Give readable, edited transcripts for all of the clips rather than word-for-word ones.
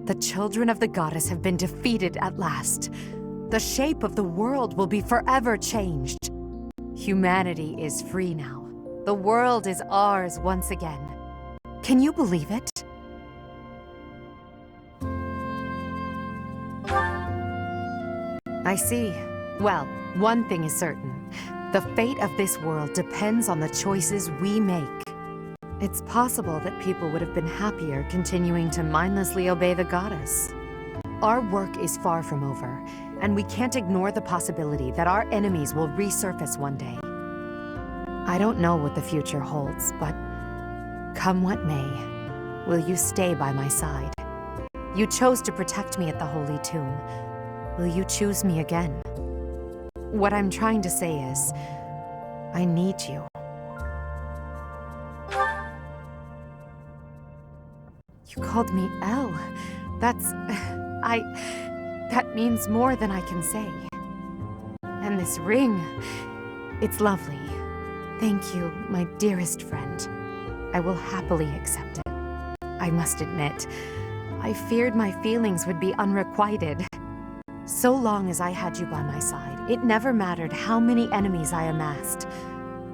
The children of the goddess have been defeated at last. The shape of the world will be forever changed. Humanity is free now. The world is ours once again. Can you believe it? I see. Well, one thing is certain. The fate of this world depends on the choices we make. It's possible that people would have been happier continuing to mindlessly obey the goddess. Our work is far from over, and we can't ignore the possibility that our enemies will resurface one day. I don't know what the future holds, but come what may, will you stay by my side? You chose to protect me at the Holy Tomb. Will you choose me again? What I'm trying to say is, I need you. You called me Elle. That means more than I can say. And this ring, it's lovely. Thank you, my dearest friend. I will happily accept it. I must admit, I feared my feelings would be unrequited. So long as I had you by my side, it never mattered how many enemies I amassed.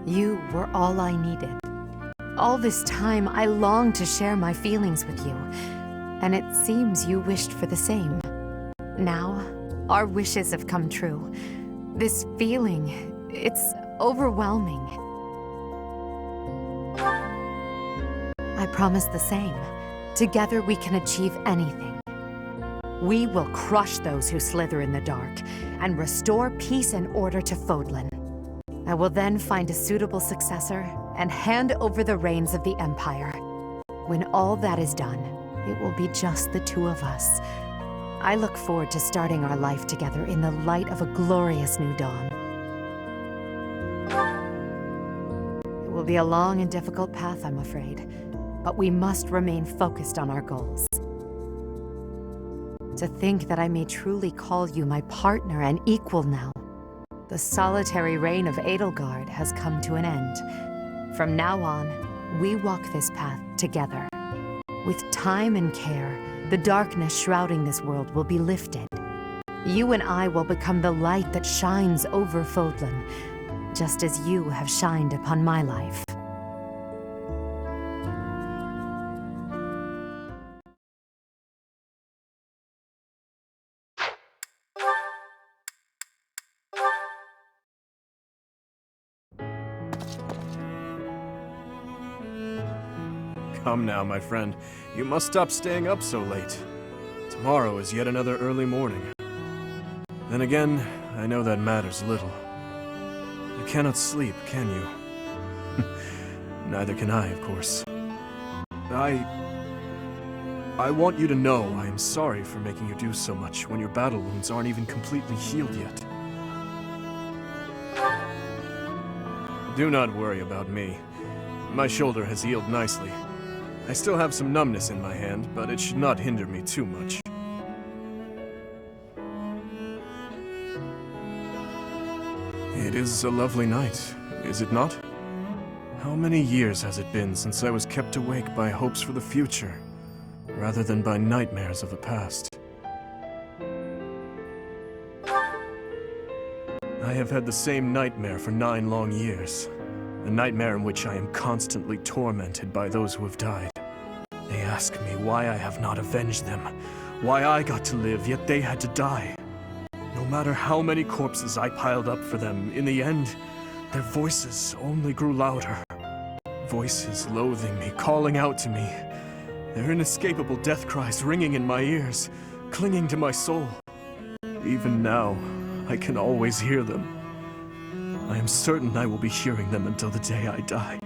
You were all I needed. All this time, I longed to share my feelings with you, and it seems you wished for the same. Now, our wishes have come true. This feeling, it's overwhelming. I promise the same. Together we can achieve anything. We will crush those who slither in the dark, and restore peace and order to Fodlan. I will then find a suitable successor, and hand over the reins of the Empire. When all that is done, it will be just the two of us. I look forward to starting our life together in the light of a glorious new dawn. It will be a long and difficult path, I'm afraid, but we must remain focused on our goals. To think that I may truly call you my partner and equal now. The solitary reign of Edelgard has come to an end. From now on, we walk this path together. With time and care, the darkness shrouding this world will be lifted. You and I will become the light that shines over Fodlan, just as you have shined upon my life. Come now, my friend. You must stop staying up so late. Tomorrow is yet another early morning. Then again, I know that matters little. You cannot sleep, can you? Neither can I, of course. I want you to know I am sorry for making you do so much when your battle wounds aren't even completely healed yet. Do not worry about me. My shoulder has healed nicely. I still have some numbness in my hand, but it should not hinder me too much. It is a lovely night, is it not? How many years has it been since I was kept awake by hopes for the future, rather than by nightmares of the past? I have had the same nightmare for 9 long years. A nightmare in which I am constantly tormented by those who have died. They ask me why I have not avenged them, why I got to live, yet they had to die. No matter how many corpses I piled up for them, in the end, their voices only grew louder. Voices loathing me, calling out to me. Their inescapable death cries ringing in my ears, clinging to my soul. Even now, I can always hear them. I am certain I will be hearing them until the day I die.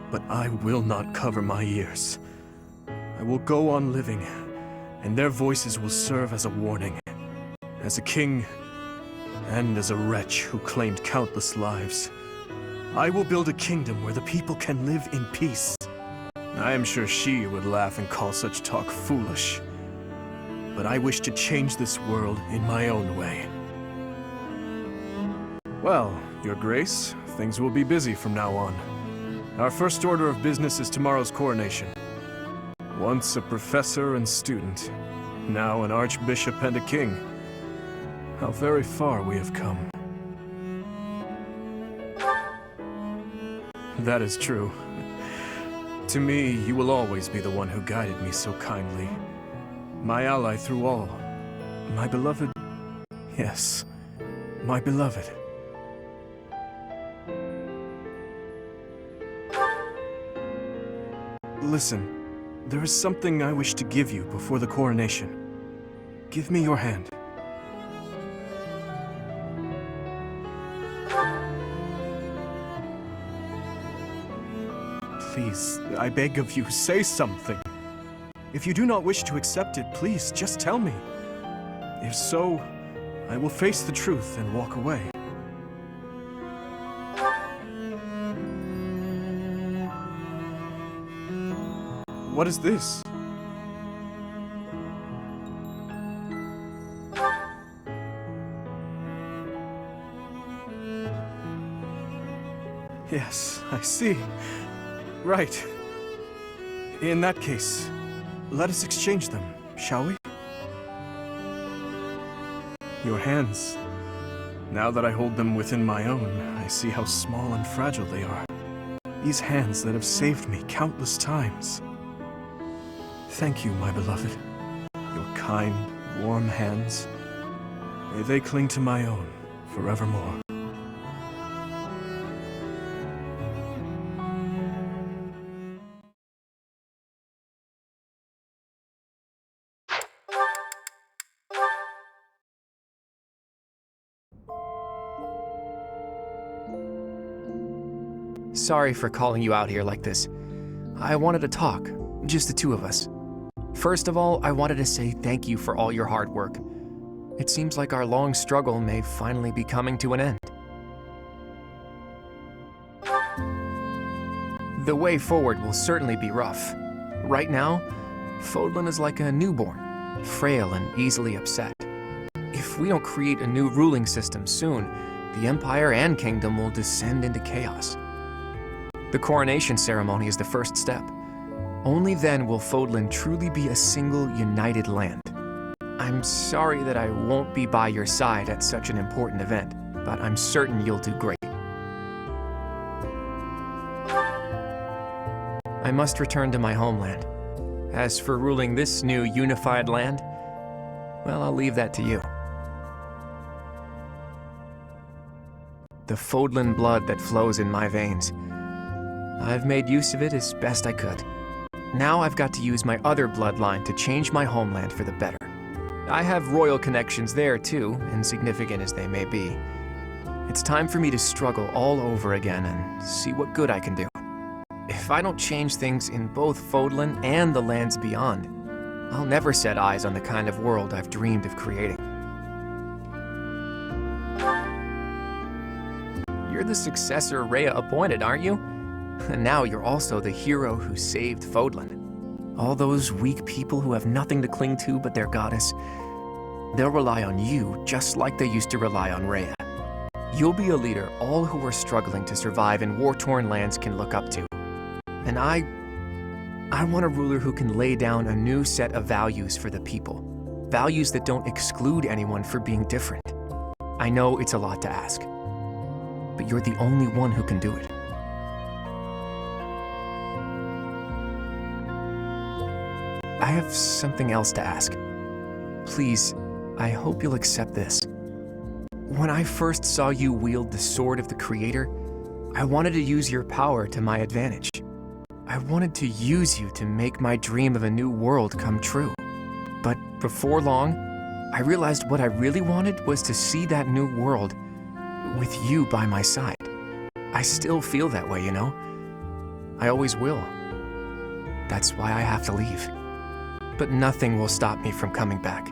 But I will not cover my ears. I will go on living, and their voices will serve as a warning. As a king, and as a wretch who claimed countless lives. I will build a kingdom where the people can live in peace. I am sure she would laugh and call such talk foolish. But I wish to change this world in my own way. Well, Your Grace, things will be busy from now on. Our first order of business is tomorrow's coronation. Once a professor and student, now an archbishop and a king. How very far we have come. That is true. To me, you will always be the one who guided me so kindly. My ally through all. My beloved... Yes, my beloved. Listen, there is something I wish to give you before the coronation. Give me your hand. Please, I beg of you, say something. If you do not wish to accept it, please, just tell me. If so, I will face the truth and walk away. What is this? Yes, I see. Right. In that case, let us exchange them, shall we? Your hands. Now that I hold them within my own, I see how small and fragile they are. These hands that have saved me countless times. Thank you, my beloved. Your kind, warm hands. May they cling to my own forevermore. Sorry for calling you out here like this. I wanted to talk, just the two of us. First of all, I wanted to say thank you for all your hard work. It seems like our long struggle may finally be coming to an end. The way forward will certainly be rough. Right now, Fodlan is like a newborn, frail and easily upset. If we don't create a new ruling system soon, the Empire and Kingdom will descend into chaos. The Coronation Ceremony is the first step. Only then will Fodlan truly be a single, united land. I'm sorry that I won't be by your side at such an important event, but I'm certain you'll do great. I must return to my homeland. As for ruling this new unified land, well, I'll leave that to you. The Fodlan blood that flows in my veins. I've made use of it as best I could. Now I've got to use my other bloodline to change my homeland for the better. I have royal connections there too, insignificant as they may be. It's time for me to struggle all over again and see what good I can do. If I don't change things in both Fodlan and the lands beyond, I'll never set eyes on the kind of world I've dreamed of creating. You're the successor Rhea appointed, aren't you? And now you're also the hero who saved Fodlan. All those weak people who have nothing to cling to but their goddess, they'll rely on you just like they used to rely on Rhea. You'll be a leader all who are struggling to survive in war-torn lands can look up to. And I want a ruler who can lay down a new set of values for the people. Values that don't exclude anyone for being different. I know it's a lot to ask, but you're the only one who can do it. I have something else to ask. Please, I hope you'll accept this. When I first saw you wield the Sword of the Creator, I wanted to use your power to my advantage. I wanted to use you to make my dream of a new world come true. But before long, I realized what I really wanted was to see that new world with you by my side. I still feel that way, you know? I always will. That's why I have to leave. But nothing will stop me from coming back.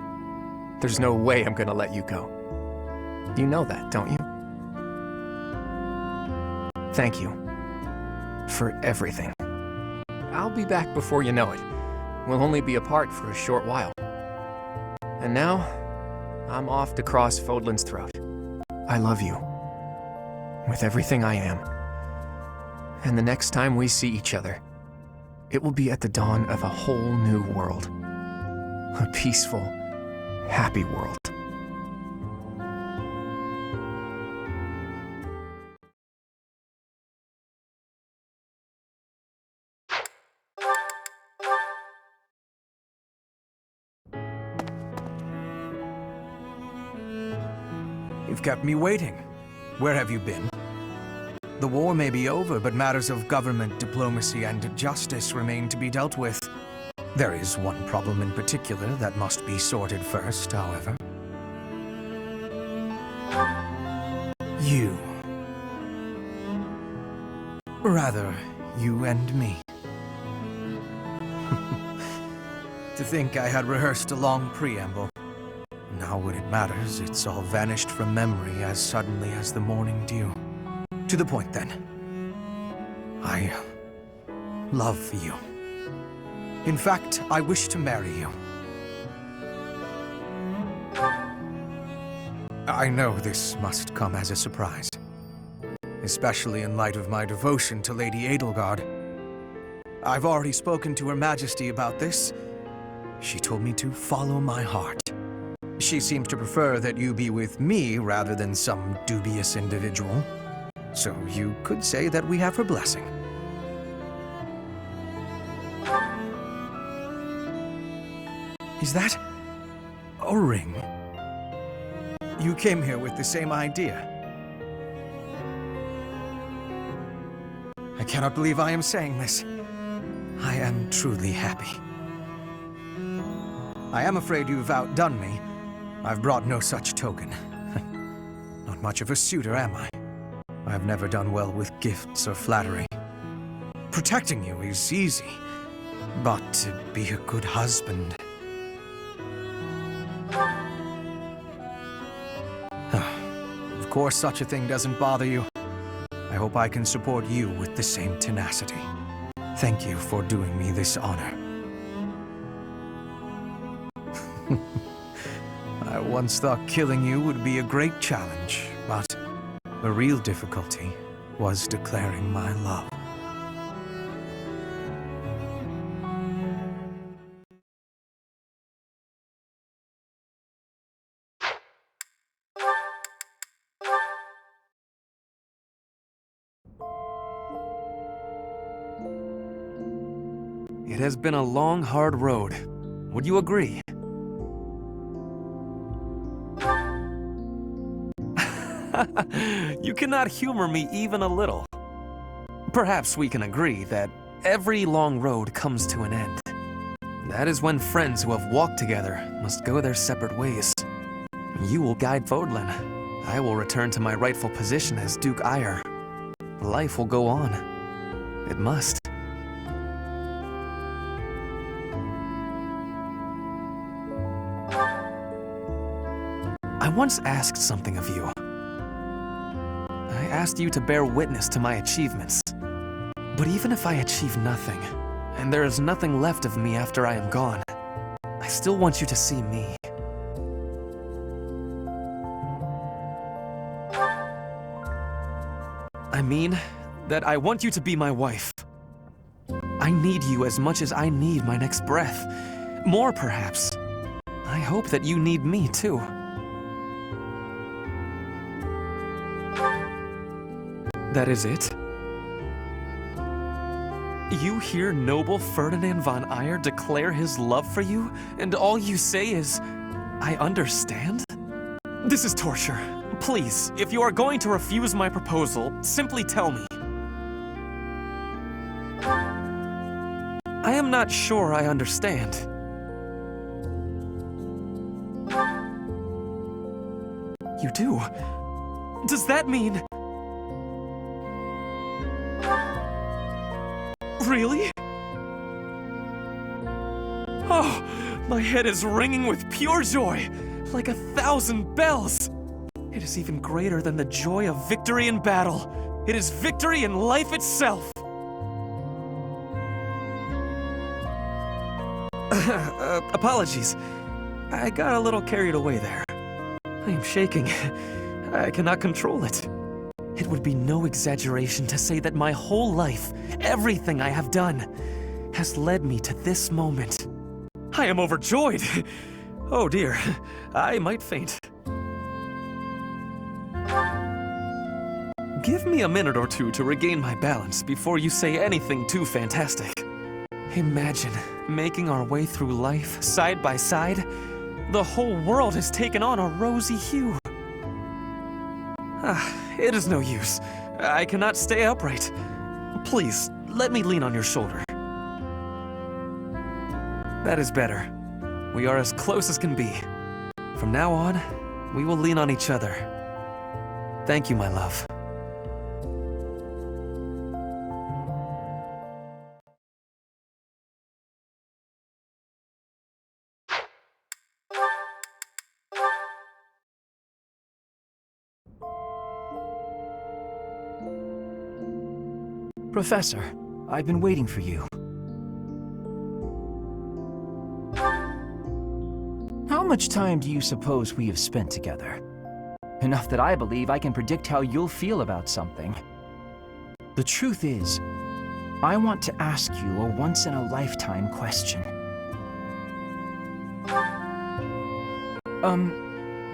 There's no way I'm gonna let you go. You know that, don't you? Thank you for everything. I'll be back before you know it. We'll only be apart for a short while. And now, I'm off to cross Fodlan's throat. I love you. With everything I am. And the next time we see each other, it will be at the dawn of a whole new world. A peaceful, happy world. You've kept me waiting. Where have you been? The war may be over, but matters of government, diplomacy, and justice remain to be dealt with. There is one problem in particular that must be sorted first, however. You. Rather, you and me. To think I had rehearsed a long preamble. Now when it matters, it's all vanished from memory as suddenly as the morning dew. To the point, then. I love you. In fact, I wish to marry you. I know this must come as a surprise, especially in light of my devotion to Lady Edelgard. I've already spoken to Her Majesty about this. She told me to follow my heart. She seems to prefer that you be with me rather than some dubious individual. So you could say that we have her blessing. Is that a ring? You came here with the same idea. I cannot believe I am saying this. I am truly happy. I am afraid you've outdone me. I've brought no such token. Not much of a suitor, am I? I've never done well with gifts or flattery. Protecting you is easy, but to be a good husband... Of course, such a thing doesn't bother you. I hope I can support you with the same tenacity. Thank you for doing me this honor. I once thought killing you would be a great challenge, but the real difficulty was declaring my love. It has been a long, hard road. Would you agree? You cannot humor me even a little. Perhaps we can agree that every long road comes to an end. That is when friends who have walked together must go their separate ways. You will guide Vodlin. I will return to my rightful position as Duke Eyre. Life will go on. It must. I once asked something of you. I asked you to bear witness to my achievements. But even if I achieve nothing, and there is nothing left of me after I am gone, I still want you to see me. I mean that I want you to be my wife. I need you as much as I need my next breath. More, perhaps. I hope that you need me, too. That is it? You hear noble Ferdinand von Eyre declare his love for you, and all you say is, I understand? This is torture. Please, if you are going to refuse my proposal, simply tell me. I am not sure I understand. You do? Does that mean... Really? Oh, my head is ringing with pure joy, like 1,000 bells. It is even greater than the joy of victory in battle. It is victory in life itself. Apologies. I got a little carried away there. I am shaking. I cannot control it. It would be no exaggeration to say that my whole life, everything I have done, has led me to this moment. I am overjoyed. Oh dear, I might faint. Give me a minute or two to regain my balance before you say anything too fantastic. Imagine making our way through life side by side. The whole world has taken on a rosy hue. It is no use. I cannot stay upright. Please, let me lean on your shoulder. That is better. We are as close as can be. From now on, we will lean on each other. Thank you, my love. Professor, I've been waiting for you. How much time do you suppose we have spent together? Enough that I believe I can predict how you'll feel about something. The truth is, I want to ask you a once-in-a-lifetime question.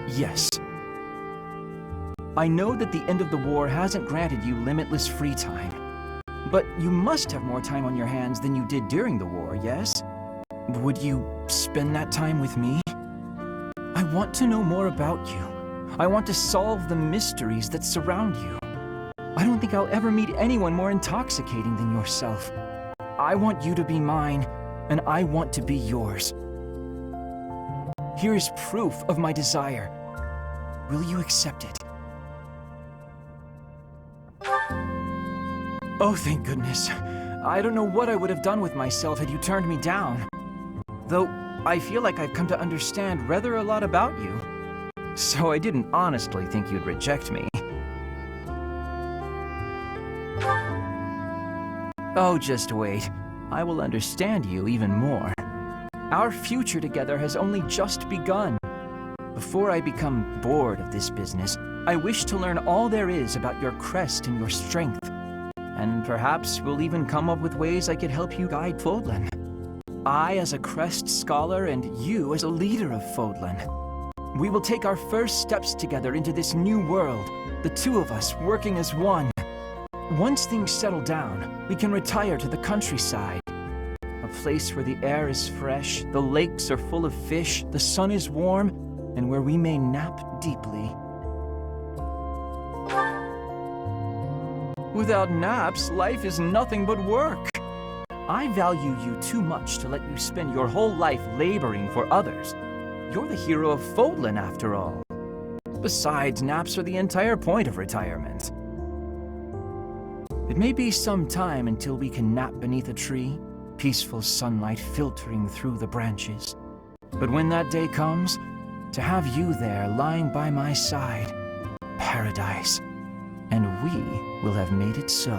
Yes. I know that the end of the war hasn't granted you limitless free time. But you must have more time on your hands than you did during the war, yes? Would you spend that time with me? I want to know more about you. I want to solve the mysteries that surround you. I don't think I'll ever meet anyone more intoxicating than yourself. I want you to be mine, and I want to be yours. Here is proof of my desire. Will you accept it? Oh, thank goodness. I don't know what I would have done with myself had you turned me down. Though, I feel like I've come to understand rather a lot about you. So I didn't honestly think you'd reject me. Oh, just wait. I will understand you even more. Our future together has only just begun. Before I become bored of this business, I wish to learn all there is about your crest and your strength. And perhaps we'll even come up with ways I could help you guide Fodlan. I as a Crest scholar and you as a leader of Fodlan. We will take our first steps together into this new world, the two of us working as one. Once things settle down, we can retire to the countryside. A place where the air is fresh, the lakes are full of fish, the sun is warm, and where we may nap deeply. Without naps, life is nothing but work. I value you too much to let you spend your whole life laboring for others. You're the hero of Fodlan, after all. Besides, naps are the entire point of retirement. It may be some time until we can nap beneath a tree, peaceful sunlight filtering through the branches. But when that day comes, to have you there lying by my side, paradise. And we will have made it so.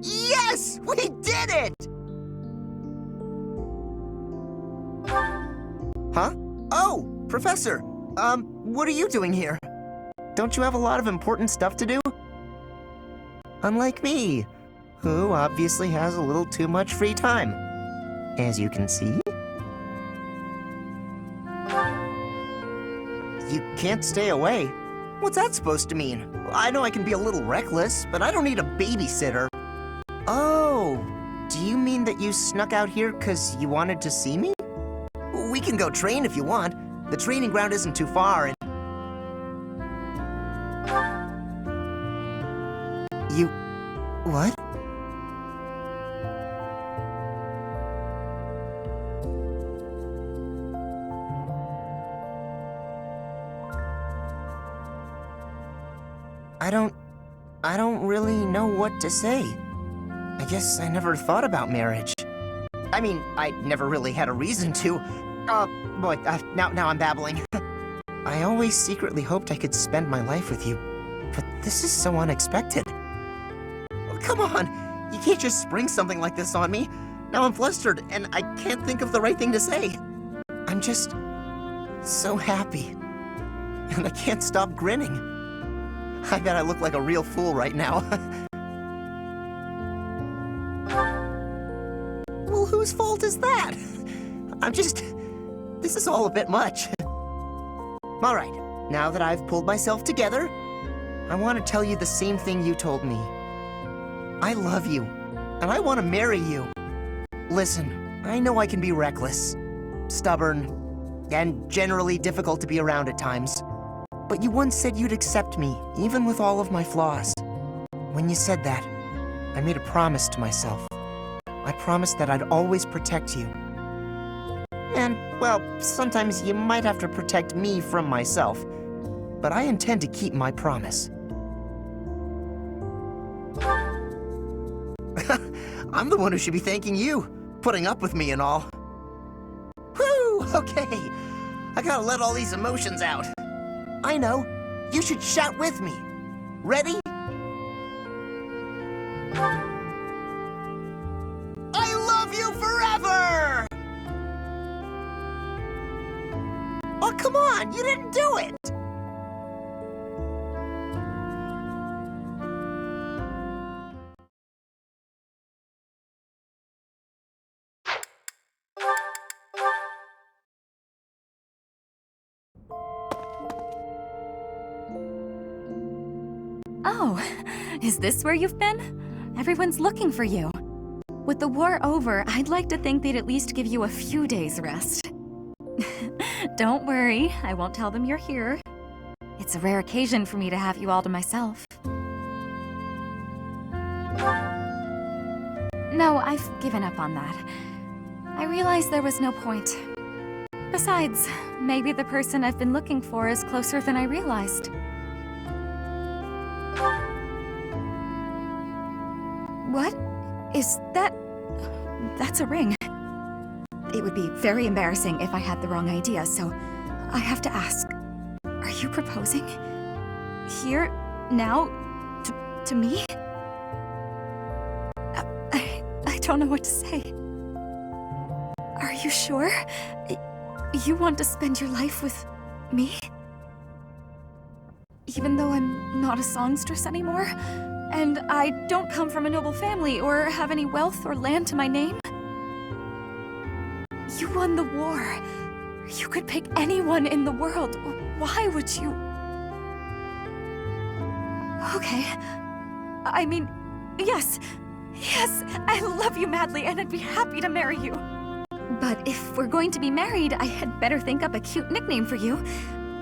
Yes! We did it! Huh? Oh, Professor! What are you doing here? Don't you have a lot of important stuff to do? Unlike me, who obviously has a little too much free time, as you can see. You can't stay away. What's that supposed to mean? I know I can be a little reckless, but I don't need a babysitter. Oh, do you mean that you snuck out here because you wanted to see me? We can go train if you want. The training ground isn't too far, and... You... what? I don't really know what to say. I guess I never thought about marriage. I mean, I never really had a reason to. Now I'm babbling. I always secretly hoped I could spend my life with you, but this is so unexpected. Come on, you can't just spring something like this on me. Now I'm flustered, and I can't think of the right thing to say. just so happy. And I can't stop grinning. I bet I look like a real fool right now. Well, whose fault is that? This is all a bit much. All right, now that I've pulled myself together, I want to tell you the same thing you told me. I love you, and I want to marry you. Listen, I know I can be reckless, stubborn, and generally difficult to be around at times. But you once said you'd accept me, even with all of my flaws. When you said that, I made a promise to myself. I promised that I'd always protect you. And, well, sometimes you might have to protect me from myself. But I intend to keep my promise. I'm the one who should be thanking you, putting up with me and all. Whew, okay. I gotta let all these emotions out. I know. You should shout with me. Ready? I love you forever! Oh, come on! You didn't do it! Oh, is this where you've been? Everyone's looking for you. With the war over, I'd like to think they'd at least give you a few days' rest. Don't worry, I won't tell them you're here. It's a rare occasion for me to have you all to myself. No, I've given up on that. I realized there was no point. Besides, maybe the person I've been looking for is closer than I realized. What? Is that... That's a ring. It would be very embarrassing if I had the wrong idea, so I have to ask. Are you proposing? Here? Now? To me? I don't know what to say. Are you sure? You want to spend your life with me? Even though I'm not a songstress anymore? And I don't come from a noble family or have any wealth or land to my name? You won the war. You could pick anyone in the world. Why would you? Okay. I mean, yes. Yes, I love you madly and I'd be happy to marry you. But if we're going to be married, I had better think up a cute nickname for you.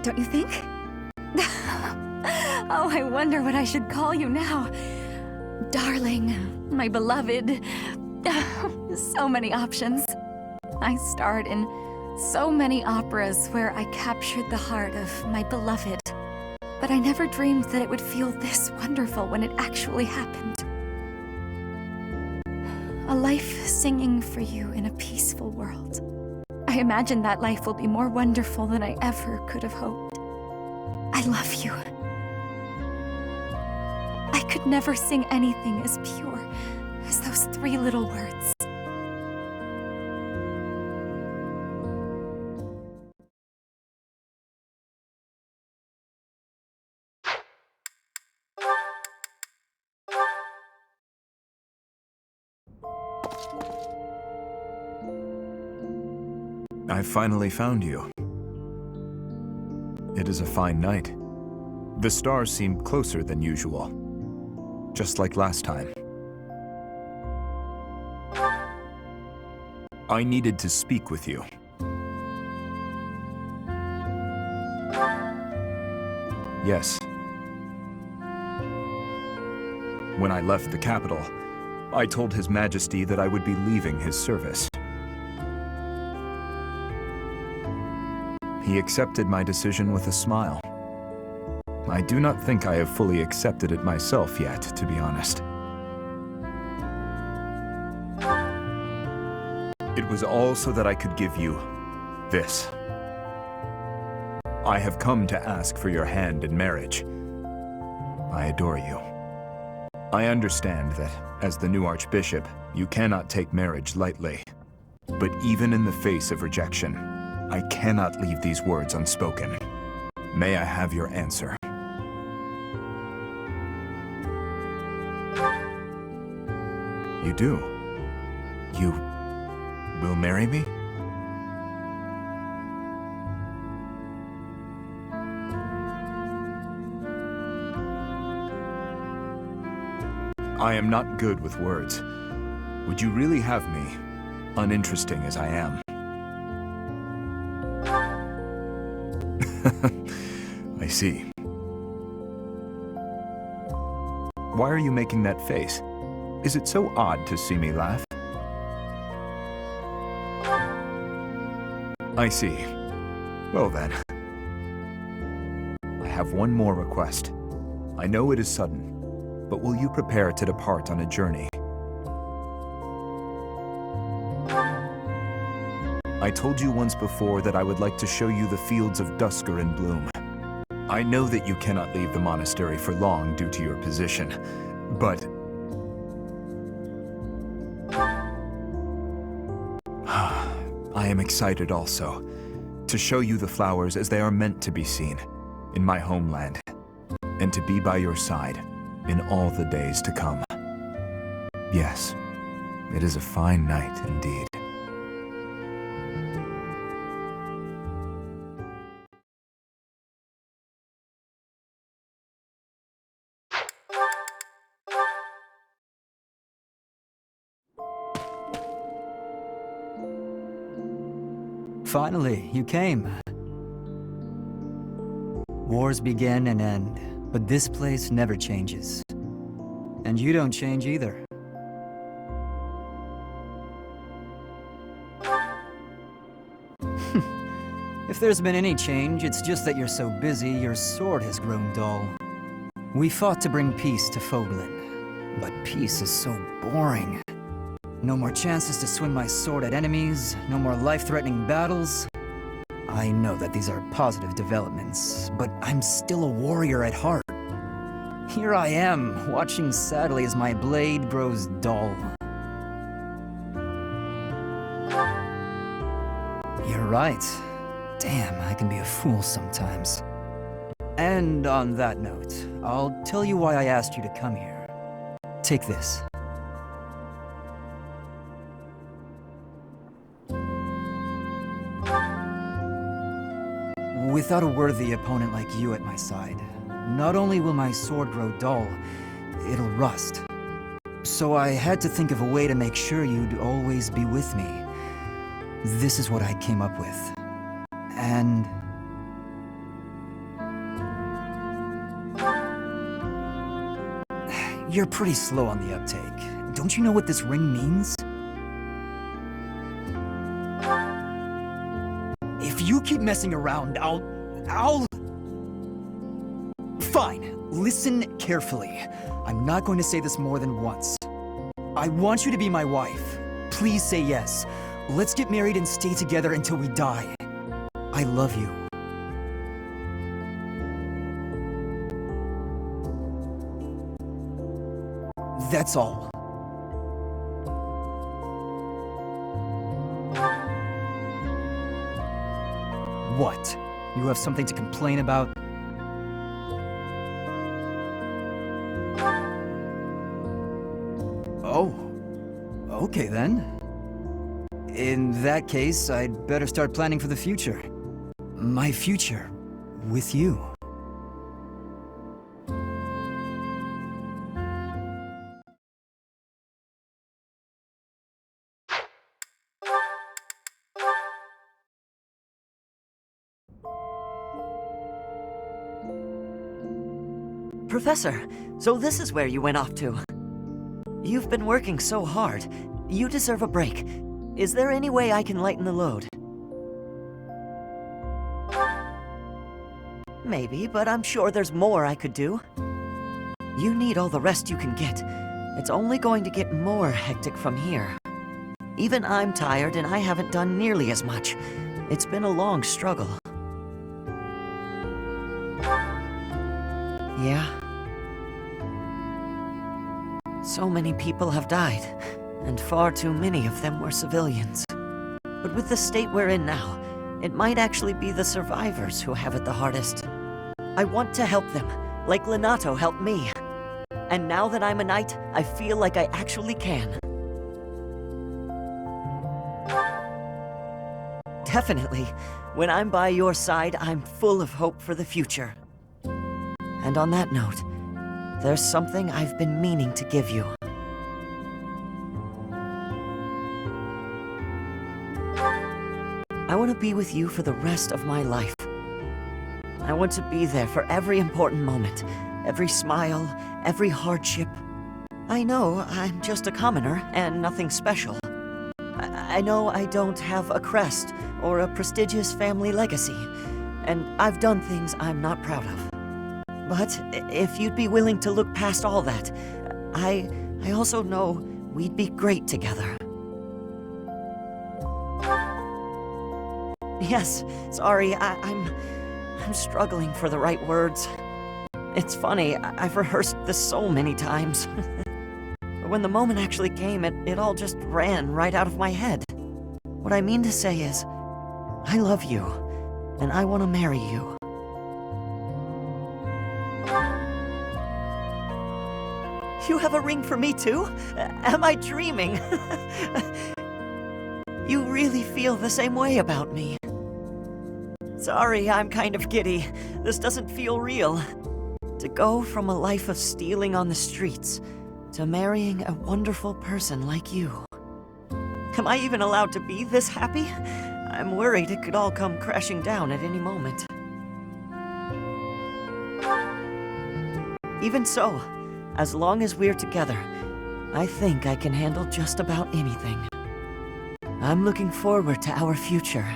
Don't you think? Oh, I wonder what I should call you now. Darling, my beloved. So many options. I starred in so many operas where I captured the heart of my beloved. But I never dreamed that it would feel this wonderful when it actually happened. A life singing for you in a peaceful world. I imagine that life will be more wonderful than I ever could have hoped. I love you. I could never sing anything as pure as those 3 little words. I finally found you. It is a fine night. The stars seem closer than usual, just like last time. I needed to speak with you. Yes. When I left the capital, I told His Majesty that I would be leaving his service. He accepted my decision with a smile. I do not think I have fully accepted it myself yet, to be honest. It was all so that I could give you this. I have come to ask for your hand in marriage. I adore you. I understand that, as the new Archbishop, you cannot take marriage lightly. But even in the face of rejection, I cannot leave these words unspoken. May I have your answer? You do? You will marry me? I am not good with words. Would you really have me, uninteresting as I am? I see. Why are you making that face? Is it so odd to see me laugh? I see. Well then. I have one more request. I know it is sudden, but will you prepare to depart on a journey? I told you once before that I would like to show you the fields of Dusker in bloom. I know that you cannot leave the monastery for long due to your position, but... I am excited also, to show you the flowers as they are meant to be seen, in my homeland, and to be by your side in all the days to come. Yes, it is a fine night indeed. Finally, you came. Wars begin and end, but this place never changes. And you don't change either. If there's been any change, it's just that you're so busy, your sword has grown dull. We fought to bring peace to Foglin, but peace is so boring. No more chances to swing my sword at enemies, no more life-threatening battles. I know that these are positive developments, but I'm still a warrior at heart. Here I am, watching sadly as my blade grows dull. You're right. Damn, I can be a fool sometimes. And on that note, I'll tell you why I asked you to come here. Take this. Without a worthy opponent like you at my side, not only will my sword grow dull, it'll rust. So I had to think of a way to make sure you'd always be with me. This is what I came up with. And... you're pretty slow on the uptake. Don't you know what this ring means? If you keep messing around, I'll... Fine. Listen carefully. I'm not going to say this more than once. I want you to be my wife. Please say yes. Let's get married and stay together until we die. I love you. That's all. What? You have something to complain about? Oh. Okay then. In that case, I'd better start planning for the future. My future with you. Professor, so this is where you went off to. You've been working so hard. You deserve a break. Is there any way I can lighten the load? Maybe, but I'm sure there's more I could do. You need all the rest you can get. It's only going to get more hectic from here. Even I'm tired and I haven't done nearly as much. It's been a long struggle. Yeah. So many people have died, and far too many of them were civilians. But with the state we're in now, it might actually be the survivors who have it the hardest. I want to help them, like Lenato helped me. And now that I'm a knight, I feel like I actually can. Definitely. When I'm by your side, I'm full of hope for the future. And on that note, there's something I've been meaning to give you. I want to be with you for the rest of my life. I want to be there for every important moment, every smile, every hardship. I know I'm just a commoner and nothing special. I know I don't have a crest or a prestigious family legacy, and I've done things I'm not proud of. But if you'd be willing to look past all that, I also know we'd be great together. Yes, sorry, I'm struggling for the right words. It's funny, I've rehearsed this so many times. But when the moment actually came, it all just ran right out of my head. What I mean to say is, I love you, and I want to marry you. You have a ring for me too? Am I dreaming? You really feel the same way about me. Sorry, I'm kind of giddy. This doesn't feel real. To go from a life of stealing on the streets to marrying a wonderful person like you. Am I even allowed to be this happy? I'm worried it could all come crashing down at any moment. Even so, as long as we're together, I think I can handle just about anything. I'm looking forward to our future.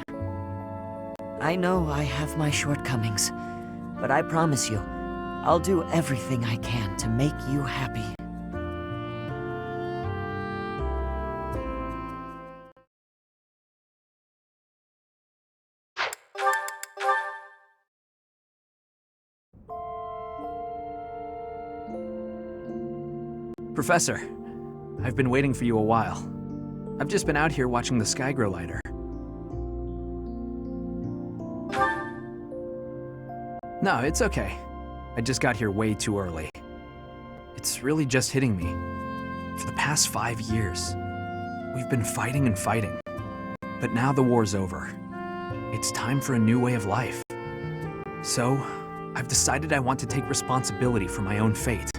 I know I have my shortcomings, but I promise you, I'll do everything I can to make you happy. Professor, I've been waiting for you a while. I've just been out here watching the sky grow lighter. No, it's okay. I just got here way too early. It's really just hitting me. For the past 5 years, we've been fighting and fighting. But now the war's over. It's time for a new way of life. So, I've decided I want to take responsibility for my own fate.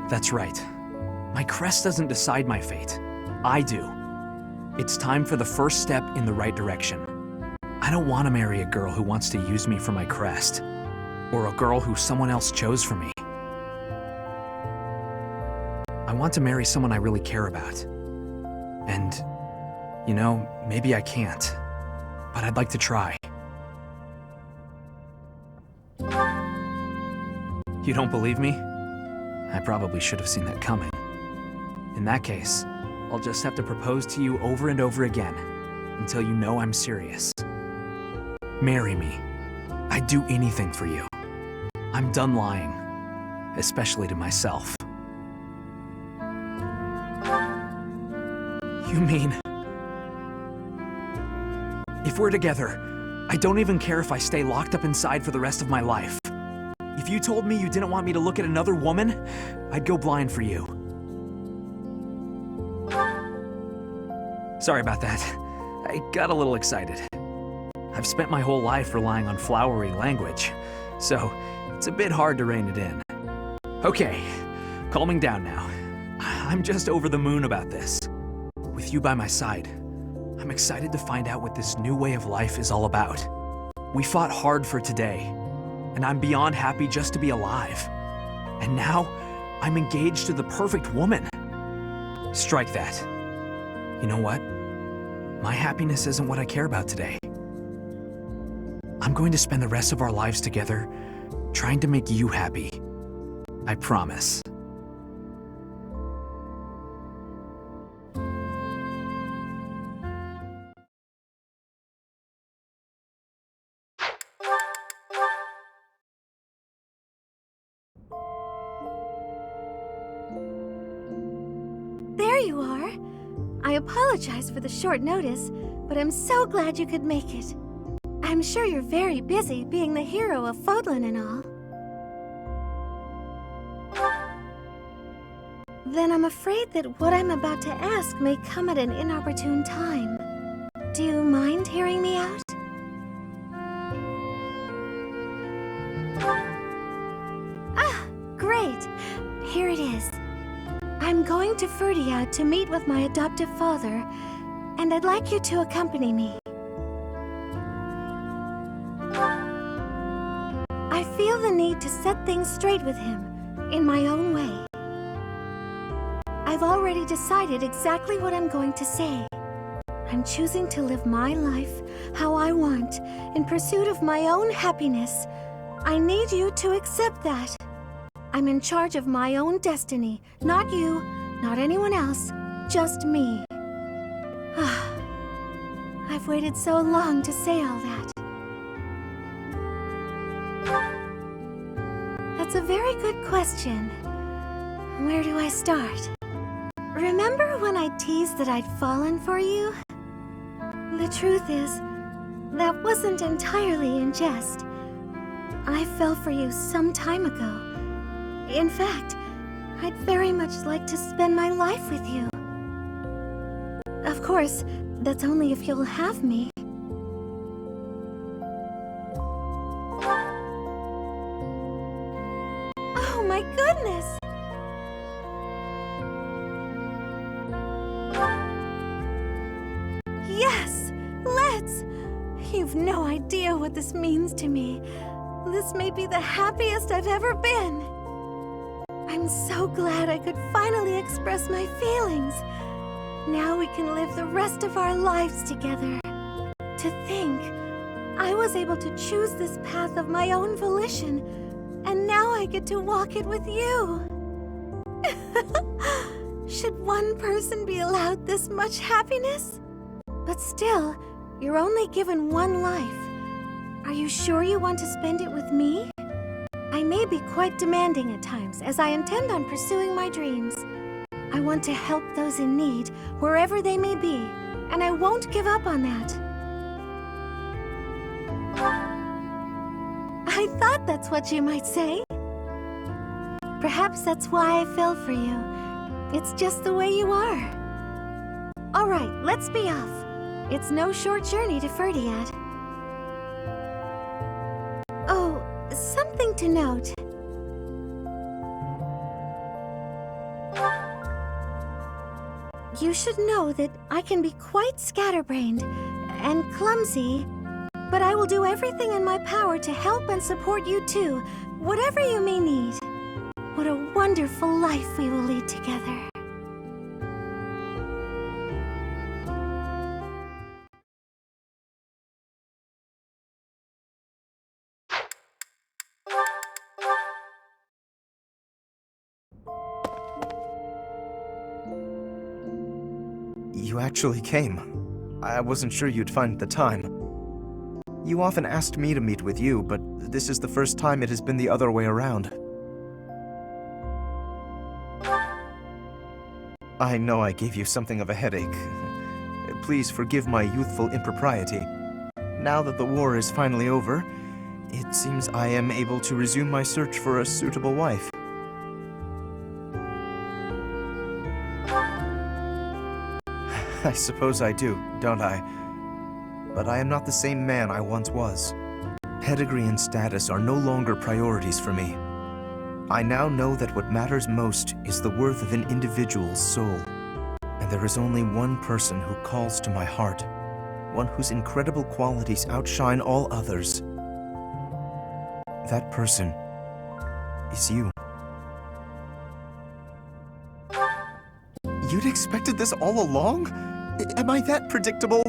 That's right. My crest doesn't decide my fate. I do. It's time for the first step in the right direction. I don't want to marry a girl who wants to use me for my crest, or a girl who someone else chose for me. I want to marry someone I really care about. And, you know, maybe I can't, but I'd like to try. You don't believe me? I probably should have seen that coming. In that case, I'll just have to propose to you over and over again until you know I'm serious. Marry me. I'd do anything for you. I'm done lying, especially to myself. You mean... If we're together, I don't even care if I stay locked up inside for the rest of my life. If you told me you didn't want me to look at another woman, I'd go blind for you. Sorry about that. I got a little excited. I've spent my whole life relying on flowery language, so it's a bit hard to rein it in. Okay, calming down now. I'm just over the moon about this. With you by my side, I'm excited to find out what this new way of life is all about. We fought hard for today, and I'm beyond happy just to be alive. And now, I'm engaged to the perfect woman. Strike that. You know what? My happiness isn't what I care about today. I'm going to spend the rest of our lives together trying to make you happy. I promise. There you are. I apologize for the short notice, but I'm so glad you could make it. I'm sure you're very busy being the hero of Fodlan and all. Then I'm afraid that what I'm about to ask may come at an inopportune time. Do you mind hearing me out? Ah, great! Here it is. I'm going to Ferdiad to meet with my adoptive father, and I'd like you to accompany me. I feel the need to set things straight with him, in my own way. I've already decided exactly what I'm going to say. I'm choosing to live my life how I want, in pursuit of my own happiness. I need you to accept that. I'm in charge of my own destiny, not you, not anyone else, just me. I've waited so long to say all that. That's a very good question. Where do I start? Remember when I teased that I'd fallen for you? The truth is, that wasn't entirely in jest. I fell for you some time ago. In fact, I'd very much like to spend my life with you. Of course, that's only if you'll have me. Oh my goodness! Yes! Let's! You've no idea what this means to me. This may be the happiest I've ever been. I'm so glad I could finally express my feelings. Now we can live the rest of our lives together. To think, I was able to choose this path of my own volition, and now I get to walk it with you. Should one person be allowed this much happiness? But still, you're only given one life. Are you sure you want to spend it with me? I may be quite demanding at times, as I intend on pursuing my dreams. I want to help those in need, wherever they may be, and I won't give up on that. I thought that's what you might say. Perhaps that's why I fell for you. It's just the way you are. All right, let's be off. It's no short journey to Ferdiad. Oh, something to note. You should know that I can be quite scatterbrained and clumsy, but I will do everything in my power to help and support you too, whatever you may need. What a wonderful life we will lead together. You actually came. I wasn't sure you'd find the time. You often asked me to meet with you, but this is the first time it has been the other way around. I know I gave you something of a headache. Please forgive my youthful impropriety. Now that the war is finally over, it seems I am able to resume my search for a suitable wife. I suppose I do, don't I? But I am not the same man I once was. Pedigree and status are no longer priorities for me. I now know that what matters most is the worth of an individual's soul. And there is only one person who calls to my heart, one whose incredible qualities outshine all others. That person is you. You'd expected this all along? Am I that predictable?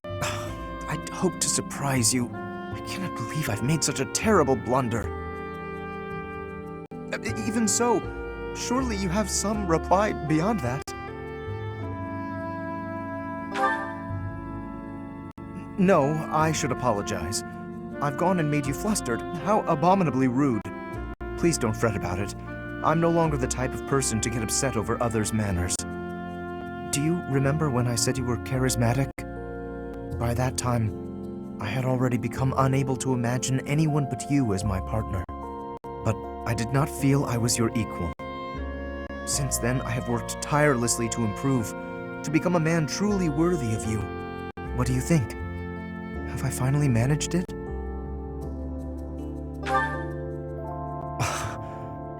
I'd hoped to surprise you. I cannot believe I've made such a terrible blunder. Even so, surely you have some reply beyond that. No, I should apologize. I've gone and made you flustered. How abominably rude. Please don't fret about it. I'm no longer the type of person to get upset over others' manners. Do you remember when I said you were charismatic? By that time, I had already become unable to imagine anyone but you as my partner. But I did not feel I was your equal. Since then, I have worked tirelessly to improve, to become a man truly worthy of you. What do you think? Have I finally managed it?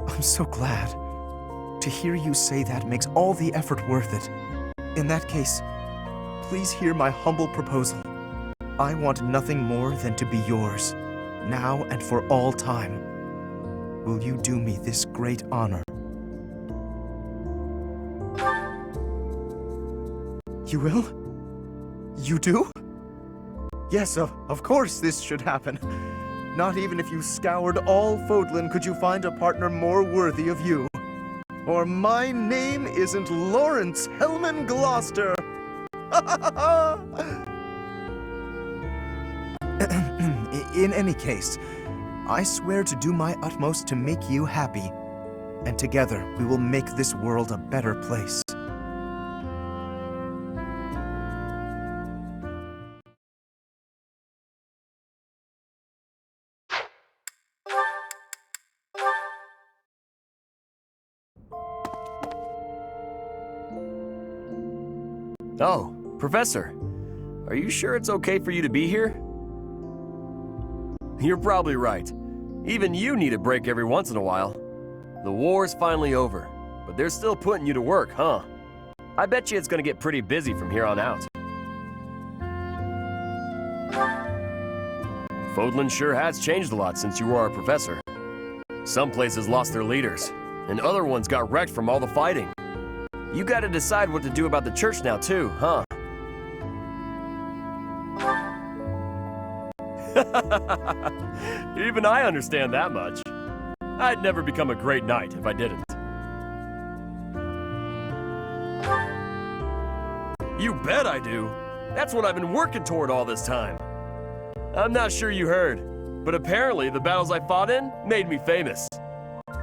I'm so glad. To hear you say that makes all the effort worth it. In that case, please hear my humble proposal. I want nothing more than to be yours, now and for all time. Will you do me this great honor? You will? You do? Yes, of course this should happen. Not even if you scoured all Fodlan could you find a partner more worthy of you. Or my name isn't Lawrence Hellman Gloucester. In any case, I swear to do my utmost to make you happy, and together we will make this world a better place. Oh, Professor, are you sure it's okay for you to be here? You're probably right. Even you need a break every once in a while. The war's finally over, but they're still putting you to work, huh? I bet you it's gonna get pretty busy from here on out. Fodlan sure has changed a lot since you were our professor. Some places lost their leaders, and other ones got wrecked from all the fighting. You gotta decide what to do about the church now too, huh? Even I understand that much. I'd never become a great knight if I didn't. You bet I do. That's what I've been working toward all this time. I'm not sure you heard, but apparently the battles I fought in made me famous.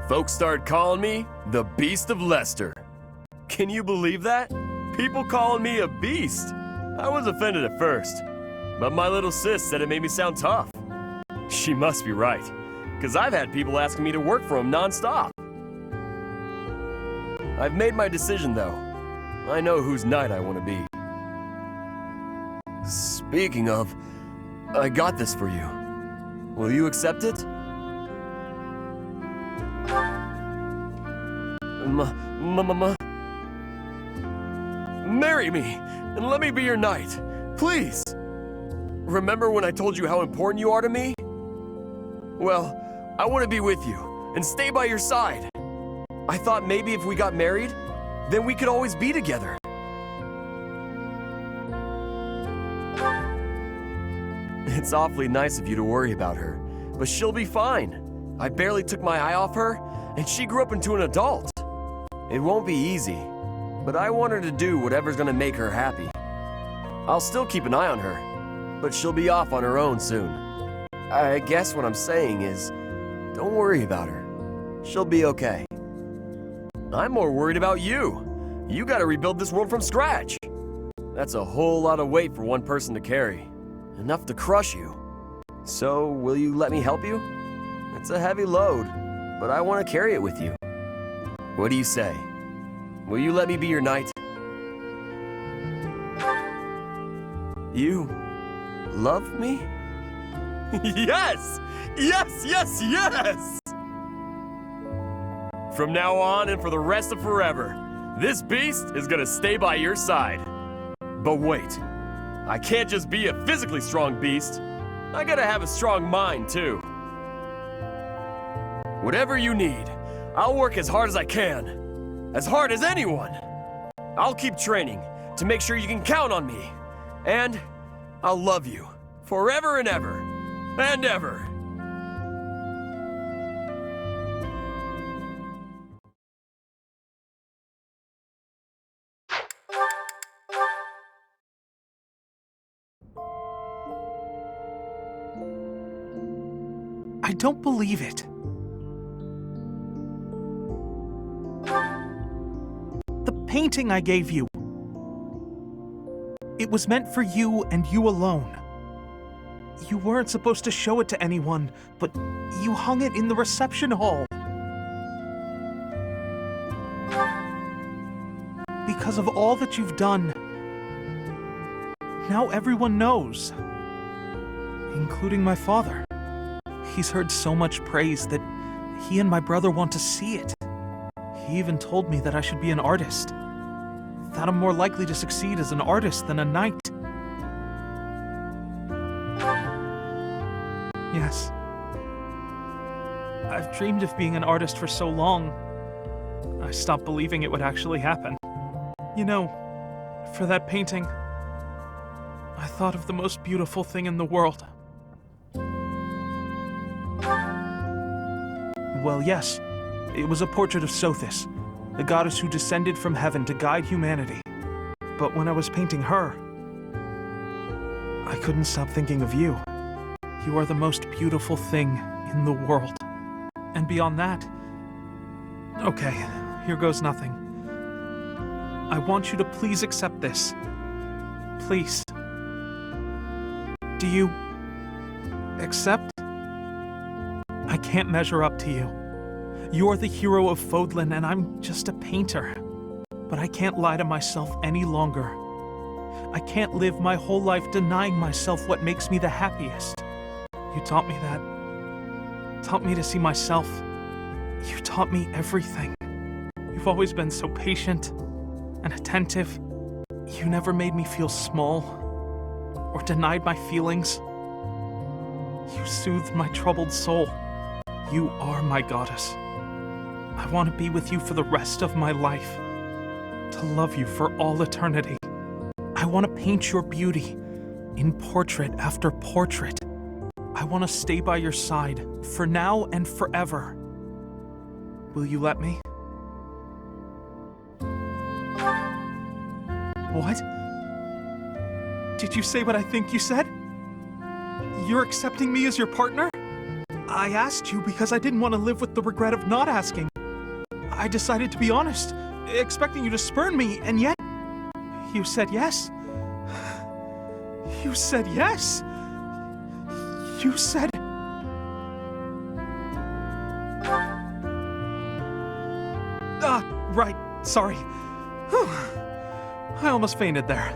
Folks started calling me the Beast of Leicester. Can you believe that? People calling me a beast. I was offended at first, but my little sis said it made me sound tough. She must be right, because I've had people asking me to work for them non-stop. I've made my decision, though. I know whose knight I want to be. Speaking of, I got this for you. Will you accept it? Marry me, and let me be your knight, please. Remember when I told you how important you are to me? Well, I want to be with you, and stay by your side. I thought maybe if we got married, then we could always be together. It's awfully nice of you to worry about her, but she'll be fine. I barely took my eye off her, and she grew up into an adult. It won't be easy, but I want her to do whatever's gonna make her happy. I'll still keep an eye on her, but she'll be off on her own soon. I guess what I'm saying is, don't worry about her. She'll be okay. I'm more worried about you. You gotta rebuild this world from scratch. That's a whole lot of weight for one person to carry. Enough to crush you. So, will you let me help you? It's a heavy load, but I want to carry it with you. What do you say? Will you let me be your knight? You love me? Yes! Yes, yes, yes! From now on and for the rest of forever, this beast is gonna stay by your side. But wait, I can't just be a physically strong beast. I gotta have a strong mind, too. Whatever you need, I'll work as hard as I can. As hard as anyone. I'll keep training to make sure you can count on me. And I'll love you forever and ever and ever. I don't believe it. The painting I gave you. It was meant for you and you alone. You weren't supposed to show it to anyone, but you hung it in the reception hall. Because of all that you've done, now everyone knows, including my father. He's heard so much praise that he and my brother want to see it. He even told me that I should be an artist, that I'm more likely to succeed as an artist than a knight. Yes. I've dreamed of being an artist for so long, I stopped believing it would actually happen. You know, for that painting, I thought of the most beautiful thing in the world. Well, yes, it was a portrait of Sothis, the goddess who descended from heaven to guide humanity. But when I was painting her, I couldn't stop thinking of you. You are the most beautiful thing in the world. And beyond that, okay, here goes nothing. I want you to please accept this. Please. Do you accept? I can't measure up to you. You're the hero of Fodlan, and I'm just a painter. But I can't lie to myself any longer. I can't live my whole life denying myself what makes me the happiest. You taught me that. Taught me to see myself. You taught me everything. You've always been so patient and attentive. You never made me feel small or denied my feelings. You soothed my troubled soul. You are my goddess. I want to be with you for the rest of my life, to love you for all eternity. I want to paint your beauty in portrait after portrait. I want to stay by your side for now and forever. Will you let me? What? Did you say what I think you said? You're accepting me as your partner? I asked you because I didn't want to live with the regret of not asking. I decided to be honest, expecting you to spurn me, and yet you said yes. You said yes. You said... Right, sorry. Whew. I almost fainted there.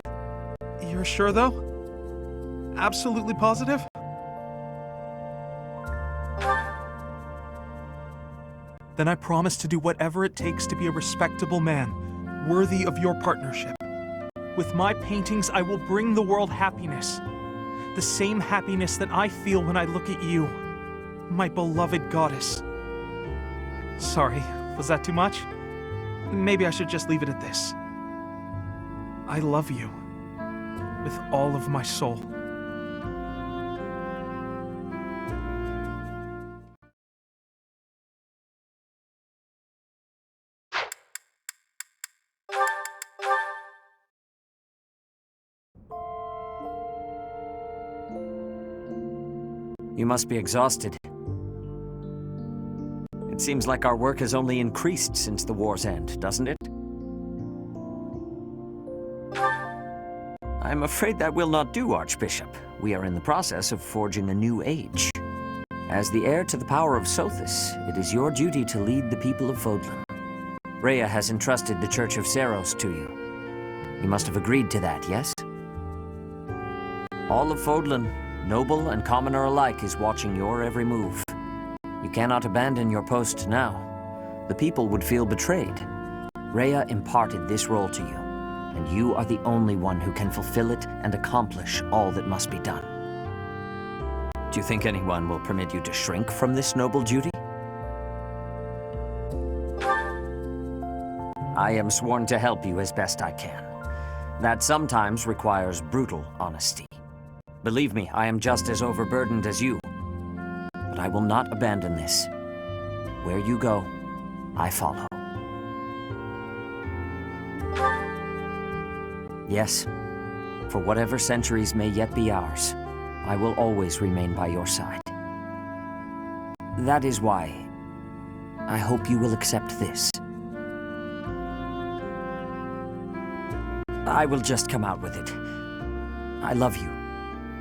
You're sure, though? Absolutely positive? Then I promise to do whatever it takes to be a respectable man, worthy of your partnership. With my paintings, I will bring the world happiness. The same happiness that I feel when I look at you, my beloved goddess. Sorry, was that too much? Maybe I should just leave it at this. I love you with all of my soul. You must be exhausted. It seems like our work has only increased since the war's end, doesn't it? I'm afraid that will not do, Archbishop. We are in the process of forging a new age. As the heir to the power of Sothis, it is your duty to lead the people of Fodlan. Rhea has entrusted the Church of Seros to you. You must have agreed to that, yes? All of Fodlan, noble and commoner alike, is watching your every move. You cannot abandon your post now. The people would feel betrayed. Rhea imparted this role to you, and you are the only one who can fulfill it and accomplish all that must be done. Do you think anyone will permit you to shrink from this noble duty? I am sworn to help you as best I can. That sometimes requires brutal honesty. Believe me, I am just as overburdened as you. But I will not abandon this. Where you go, I follow. Yes, for whatever centuries may yet be ours, I will always remain by your side. That is why I hope you will accept this. I will just come out with it. I love you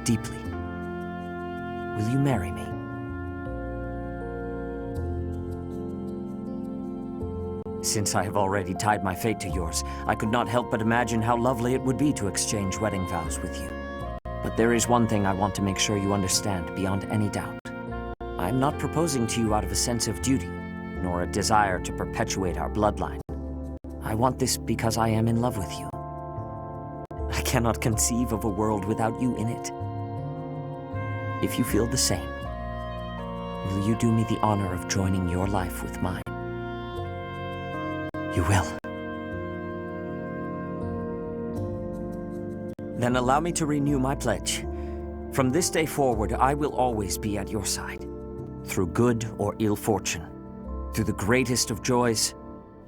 deeply. Will you marry me? Since I have already tied my fate to yours, I could not help but imagine how lovely it would be to exchange wedding vows with you. But there is one thing I want to make sure you understand beyond any doubt. I am not proposing to you out of a sense of duty, nor a desire to perpetuate our bloodline. I want this because I am in love with you. I cannot conceive of a world without you in it. If you feel the same, will you do me the honor of joining your life with mine? You will. Then allow me to renew my pledge. From this day forward, I will always be at your side, through good or ill fortune, through the greatest of joys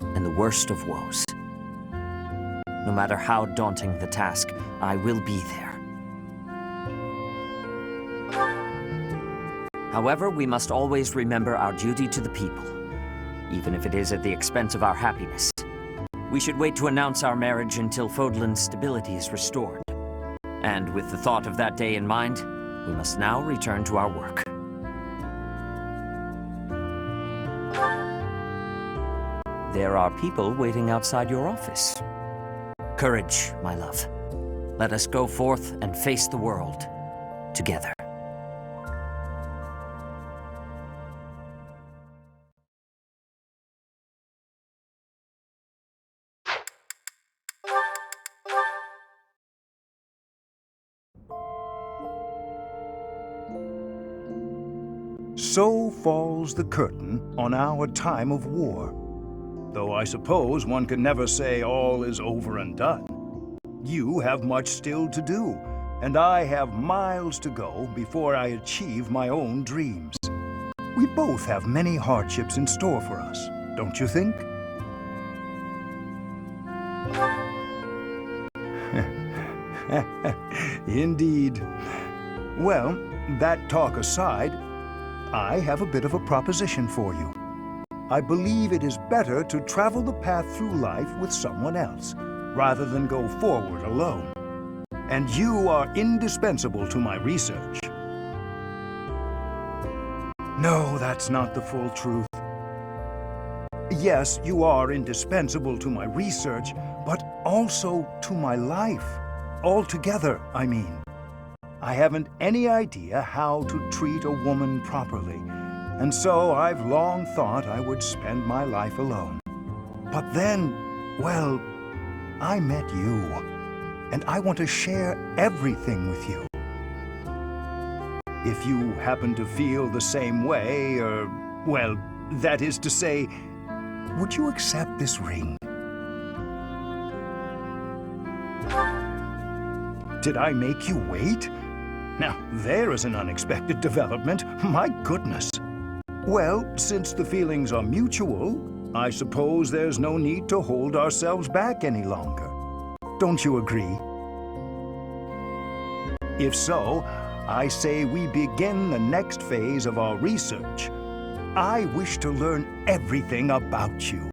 and the worst of woes. No matter how daunting the task, I will be there. However, we must always remember our duty to the people, even if it is at the expense of our happiness. We should wait to announce our marriage until Fodlan's stability is restored. And with the thought of that day in mind, we must now return to our work. There are people waiting outside your office. Courage, my love. Let us go forth and face the world together. So falls the curtain on our time of war. Though I suppose one can never say all is over and done. You have much still to do, and I have miles to go before I achieve my own dreams. We both have many hardships in store for us, don't you think? Indeed. Well, that talk aside, I have a bit of a proposition for you. I believe it is better to travel the path through life with someone else, rather than go forward alone. And you are indispensable to my research. No, that's not the full truth. Yes, you are indispensable to my research, but also to my life. Altogether, I mean. I haven't any idea how to treat a woman properly, and so I've long thought I would spend my life alone. But then, well, I met you, and I want to share everything with you. If you happen to feel the same way, or, well, that is to say, would you accept this ring? Did I make you wait? Now, there is an unexpected development. My goodness. Well, since the feelings are mutual, I suppose there's no need to hold ourselves back any longer. Don't you agree? If so, I say we begin the next phase of our research. I wish to learn everything about you.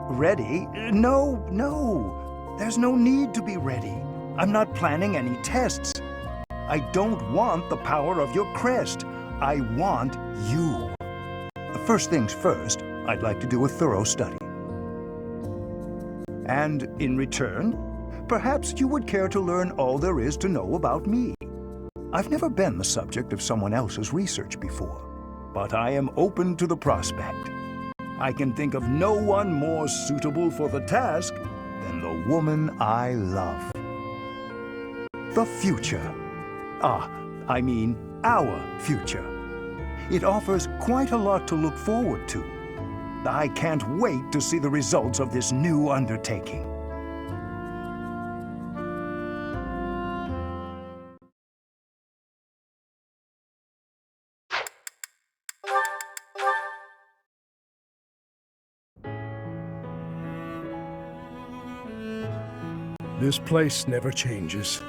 Ready? No. There's no need to be ready. I'm not planning any tests. I don't want the power of your crest. I want you. First things first, I'd like to do a thorough study. And in return, perhaps you would care to learn all there is to know about me. I've never been the subject of someone else's research before, but I am open to the prospect. I can think of no one more suitable for the task than the woman I love. The future. I mean our future. It offers quite a lot to look forward to. I can't wait to see the results of this new undertaking. This place never changes.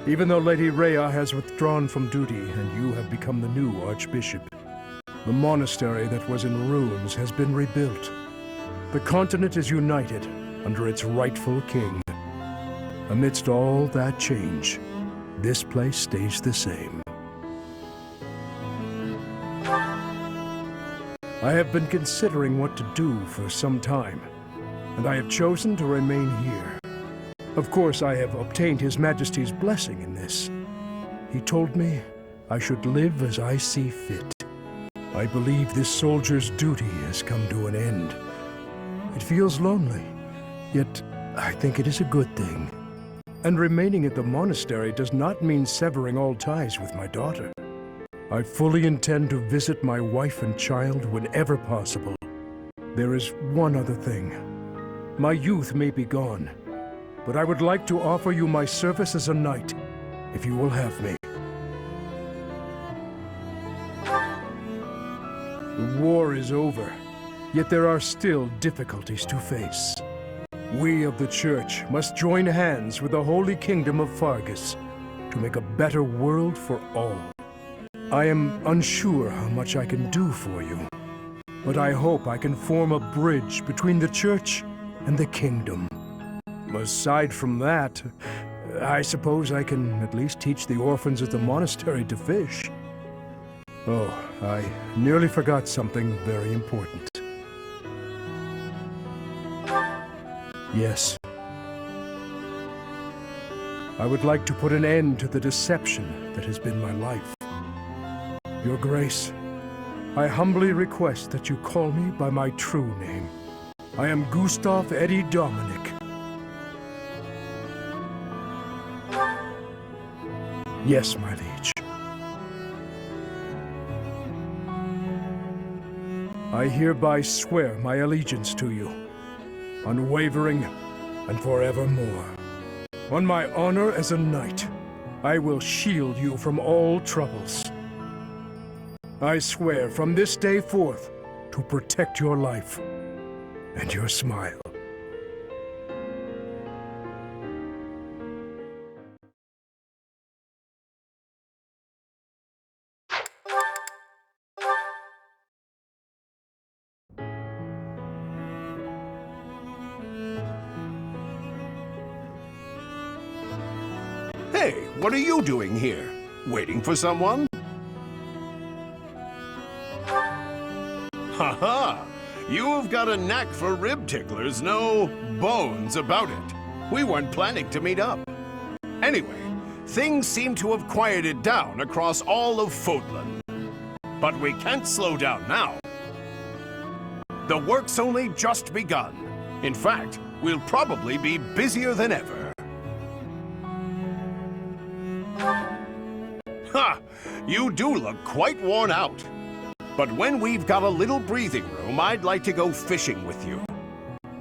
Even though Lady Rhea has withdrawn from duty and you have become the new Archbishop, the monastery that was in ruins has been rebuilt. The continent is united, under its rightful king. Amidst all that change, this place stays the same. I have been considering what to do for some time, and I have chosen to remain here. Of course, I have obtained His Majesty's blessing in this. He told me I should live as I see fit. I believe this soldier's duty has come to an end. It feels lonely, yet I think it is a good thing. And remaining at the monastery does not mean severing all ties with my daughter. I fully intend to visit my wife and child whenever possible. There is one other thing. My youth may be gone, but I would like to offer you my service as a knight, if you will have me. The war is over, yet there are still difficulties to face. We of the Church must join hands with the Holy Kingdom of Fargus to make a better world for all. I am unsure how much I can do for you, but I hope I can form a bridge between the Church and the Kingdom. Aside from that, I suppose I can at least teach the orphans at the monastery to fish. Oh, I nearly forgot something very important. Yes. I would like to put an end to the deception that has been my life. Your Grace, I humbly request that you call me by my true name. I am Gustav Eddie Dominic. Yes, my liege. I hereby swear my allegiance to you, unwavering and forevermore. On my honor as a knight, I will shield you from all troubles. I swear from this day forth to protect your life and your smile. Hey, what are you doing here? Waiting for someone? Haha! You've got a knack for rib ticklers, no bones about it. We weren't planning to meet up. Anyway, things seem to have quieted down across all of Fodlan. But we can't slow down now. The work's only just begun. In fact, we'll probably be busier than ever. Ha! You do look quite worn out. But when we've got a little breathing room, I'd like to go fishing with you.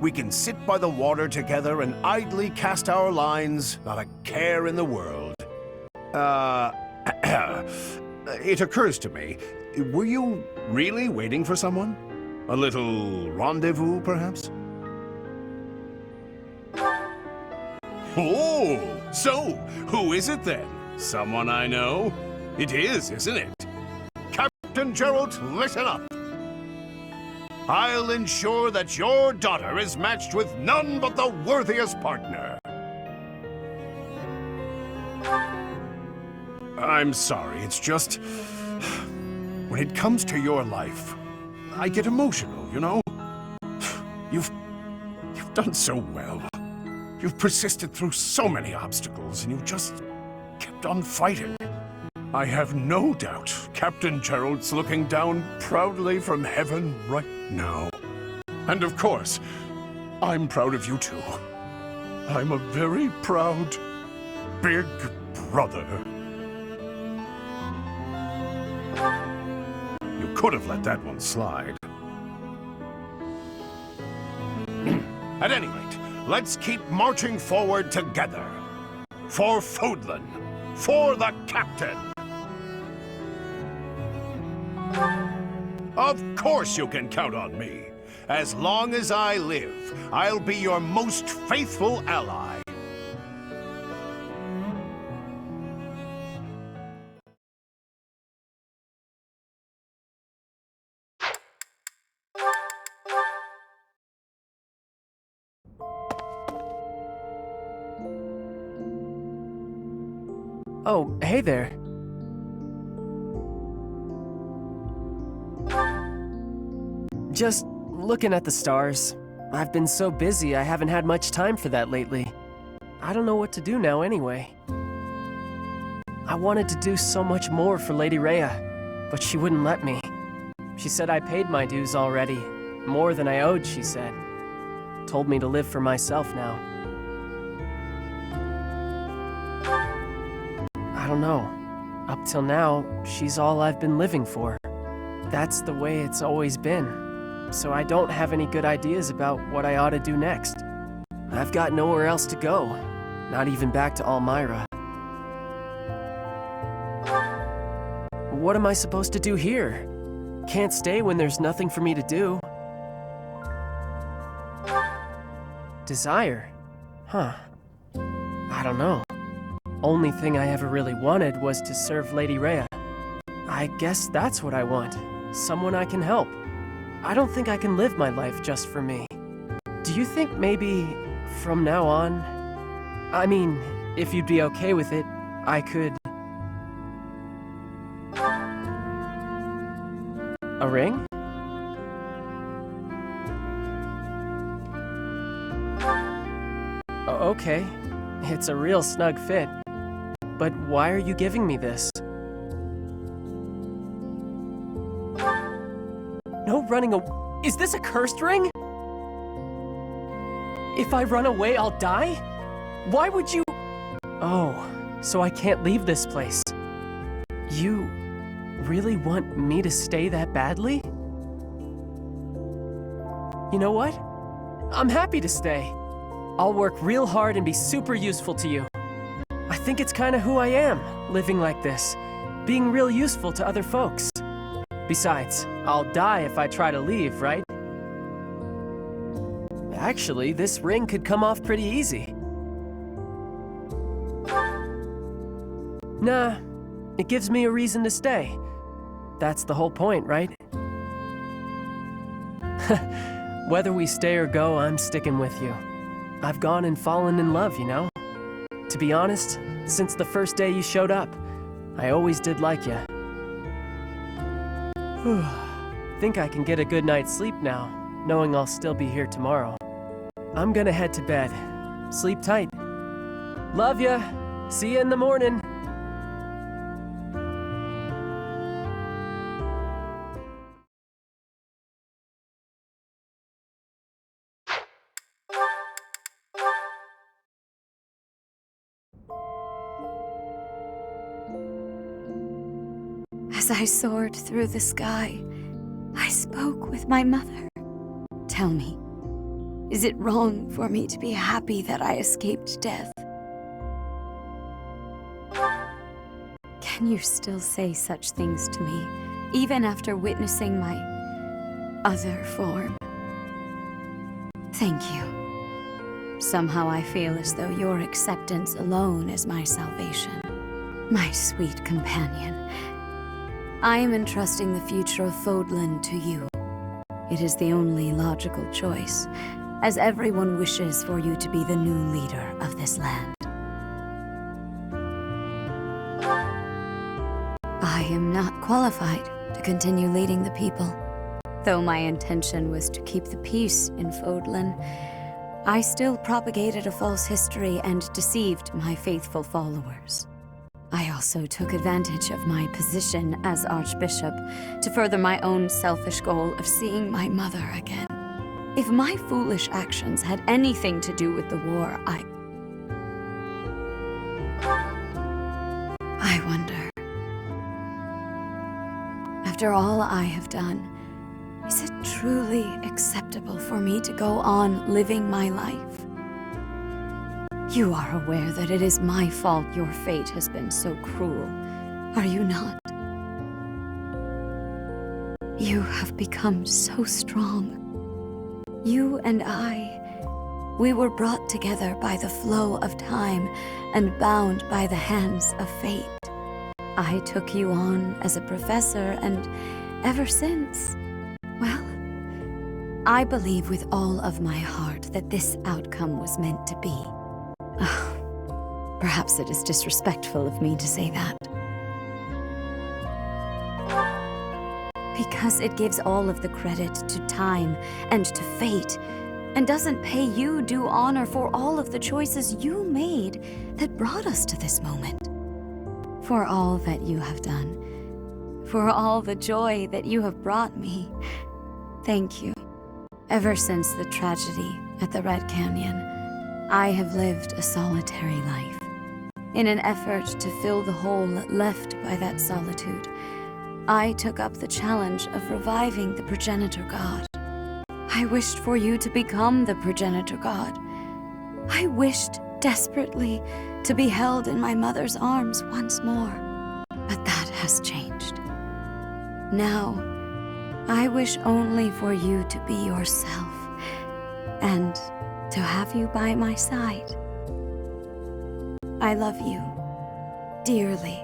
We can sit by the water together and idly cast our lines, not a care in the world. It occurs to me, were you really waiting for someone? A little rendezvous, perhaps? Oh, so who is it then? Someone I know? It is, isn't it? Captain Gerald, listen up. I'll ensure that your daughter is matched with none but the worthiest partner. I'm sorry, it's just... when it comes to your life, I get emotional, you know? You've done so well. You've persisted through so many obstacles, and you just kept on fighting. I have no doubt Captain Gerald's looking down proudly from heaven right now. And of course, I'm proud of you too. I'm a very proud, big brother. You could have let that one slide. At any rate, let's keep marching forward together. For Fodlan. For the Captain. Of course you can count on me. As long as I live, I'll be your most faithful ally. Oh, hey there. Just looking at the stars. I've been so busy, I haven't had much time for that lately. I don't know what to do now anyway. I wanted to do so much more for Lady Rhea, but she wouldn't let me. She said I paid my dues already. More than I owed, she said. Told me to live for myself now. I don't know. Up till now, she's all I've been living for. That's the way it's always been. So I don't have any good ideas about what I ought to do next. I've got nowhere else to go. Not even back to Almyra. What am I supposed to do here? Can't stay when there's nothing for me to do. Desire? Huh. I don't know. Only thing I ever really wanted was to serve Lady Rhea. I guess that's what I want. Someone I can help. I don't think I can live my life just for me. Do you think maybe from now on, I mean, if you'd be okay with it, I could... A ring? Okay, it's a real snug fit. But why are you giving me this? No running away. Is this a cursed ring? If I run away, I'll die? Why would you... Oh, so I can't leave this place. You really want me to stay that badly? You know what? I'm happy to stay. I'll work real hard and be super useful to you. I think it's kind of who I am, living like this, being real useful to other folks. Besides, I'll die if I try to leave, right? Actually, this ring could come off pretty easy. Nah, it gives me a reason to stay. That's the whole point, right? Whether we stay or go, I'm sticking with you. I've gone and fallen in love, you know? To be honest, since the first day you showed up, I always did like you. Think I can get a good night's sleep now, knowing I'll still be here tomorrow. I'm gonna head to bed. Sleep tight. Love ya! See ya in the morning! As I soared through the sky, I spoke with my mother. Tell me, is it wrong for me to be happy that I escaped death? Can you still say such things to me, even after witnessing my other form? Thank you. Somehow I feel as though your acceptance alone is my salvation. My sweet companion, I am entrusting the future of Fodlan to you. It is the only logical choice, as everyone wishes for you to be the new leader of this land. I am not qualified to continue leading the people. Though my intention was to keep the peace in Fodlan, I still propagated a false history and deceived my faithful followers. I also took advantage of my position as Archbishop to further my own selfish goal of seeing my mother again. If my foolish actions had anything to do with the war, I wonder. After all I have done, is it truly acceptable for me to go on living my life? You are aware that it is my fault your fate has been so cruel, are you not? You have become so strong. You and I, we were brought together by the flow of time and bound by the hands of fate. I took you on as a professor, and ever since, well, I believe with all of my heart that this outcome was meant to be. Perhaps it is disrespectful of me to say that. Because it gives all of the credit to time and to fate, and doesn't pay you due honor for all of the choices you made that brought us to this moment. For all that you have done, for all the joy that you have brought me, thank you. Ever since the tragedy at the Red Canyon, I have lived a solitary life. In an effort to fill the hole left by that solitude, I took up the challenge of reviving the progenitor god. I wished for you to become the progenitor god. I wished desperately to be held in my mother's arms once more. But that has changed. Now, I wish only for you to be yourself, and to have you by my side. I love you dearly,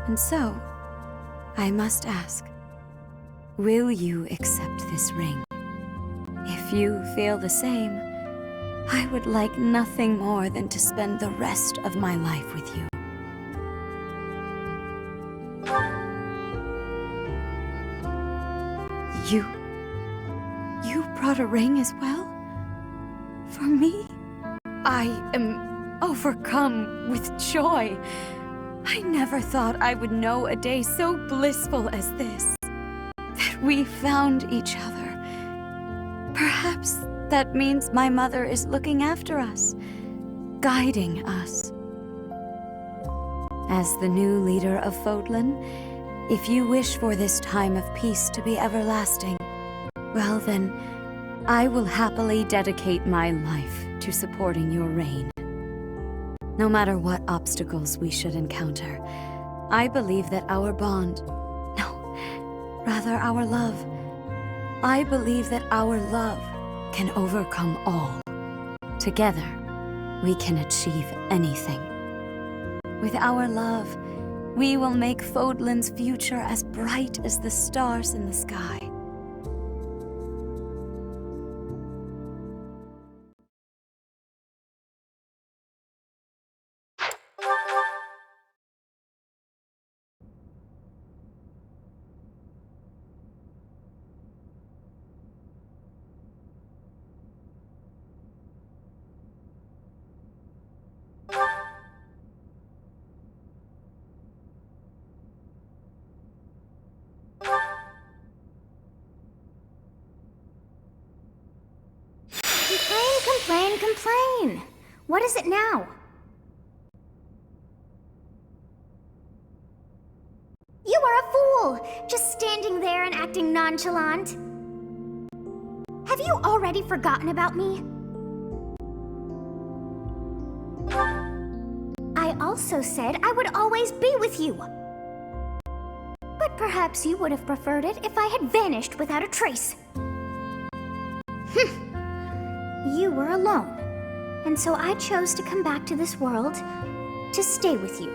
and so I must ask, will you accept this ring? If you feel the same, I would like nothing more than to spend the rest of my life with you. You brought a ring as well? For me? I am overcome with joy. I never thought I would know a day so blissful as this. That we found each other. Perhaps that means my mother is looking after us, guiding us. As the new leader of Fodlan, if you wish for this time of peace to be everlasting, well then, I will happily dedicate my life to supporting your reign. No matter what obstacles we should encounter, I believe that our bond, no, rather our love, I believe that our love can overcome all. Together, we can achieve anything. With our love, we will make Fodlan's future as bright as the stars in the sky. Complain! What is it now? You are a fool! Just standing there and acting nonchalant. Have you already forgotten about me? I also said I would always be with you. But perhaps you would have preferred it if I had vanished without a trace. You were alone, and so I chose to come back to this world to stay with you.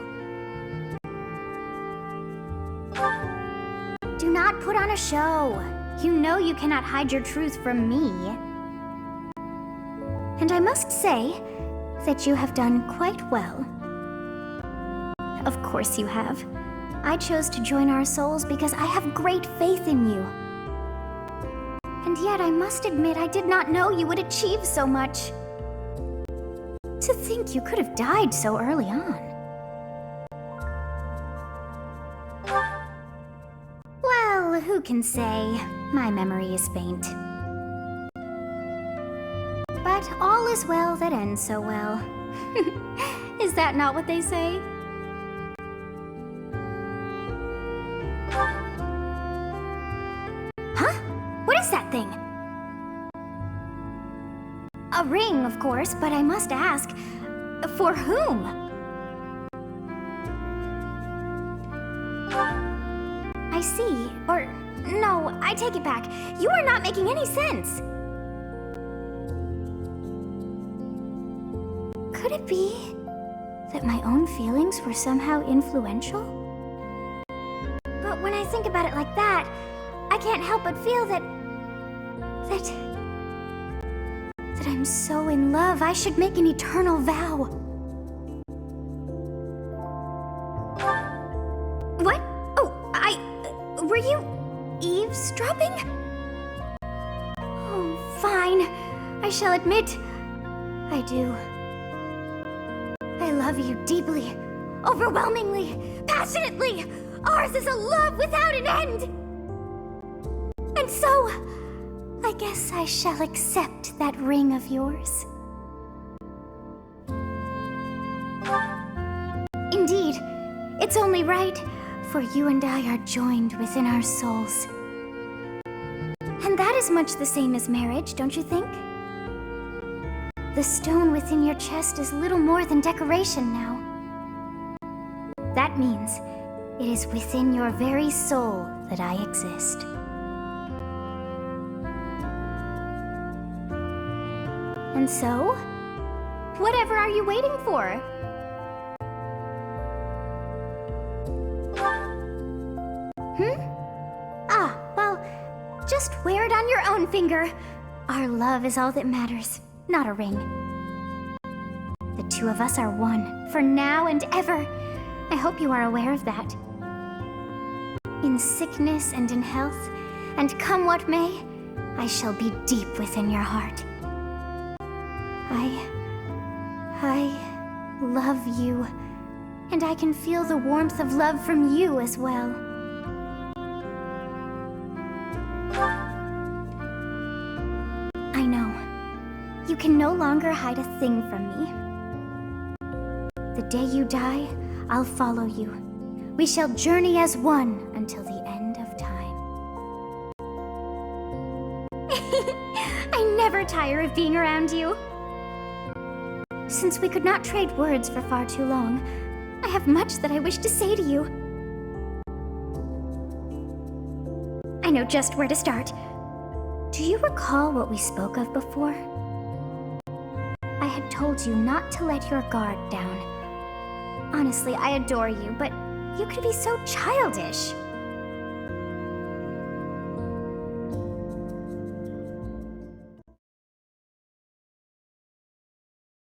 Do not put on a show. You know you cannot hide your truth from me. And I must say that you have done quite well. Of course you have. I chose to join our souls because I have great faith in you. And yet I must admit I did not know you would achieve so much. To think you could have died so early on. Well, who can say? My memory is faint. But all is well that ends so well. Is that not what they say? What is that thing? A ring, of course, but I must ask, for whom? I see, or no, I take it back. You are not making any sense. Could it be that my own feelings were somehow influential? But when I think about it like that, I can't help but feel that I'm so in love, I should make an eternal vow. Were you eavesdropping? Oh, fine. I shall admit, I do. I love you deeply, overwhelmingly, passionately. Ours is a love without an end. And so, I guess I shall accept that ring of yours. Indeed, it's only right, for you and I are joined within our souls. And that is much the same as marriage, don't you think? The stone within your chest is little more than decoration now. That means it is within your very soul that I exist. And so, whatever are you waiting for? Well, just wear it on your own finger. Our love is all that matters, not a ring. The two of us are one, for now and ever. I hope you are aware of that. In sickness and in health, and come what may, I shall be deep within your heart. I love you, and I can feel the warmth of love from you as well. I know. You can no longer hide a thing from me. The day you die, I'll follow you. We shall journey as one until the end of time. I never tire of being around you. Since we could not trade words for far too long, I have much that I wish to say to you. I know just where to start. Do you recall what we spoke of before? I had told you not to let your guard down. Honestly, I adore you, but you can be so childish.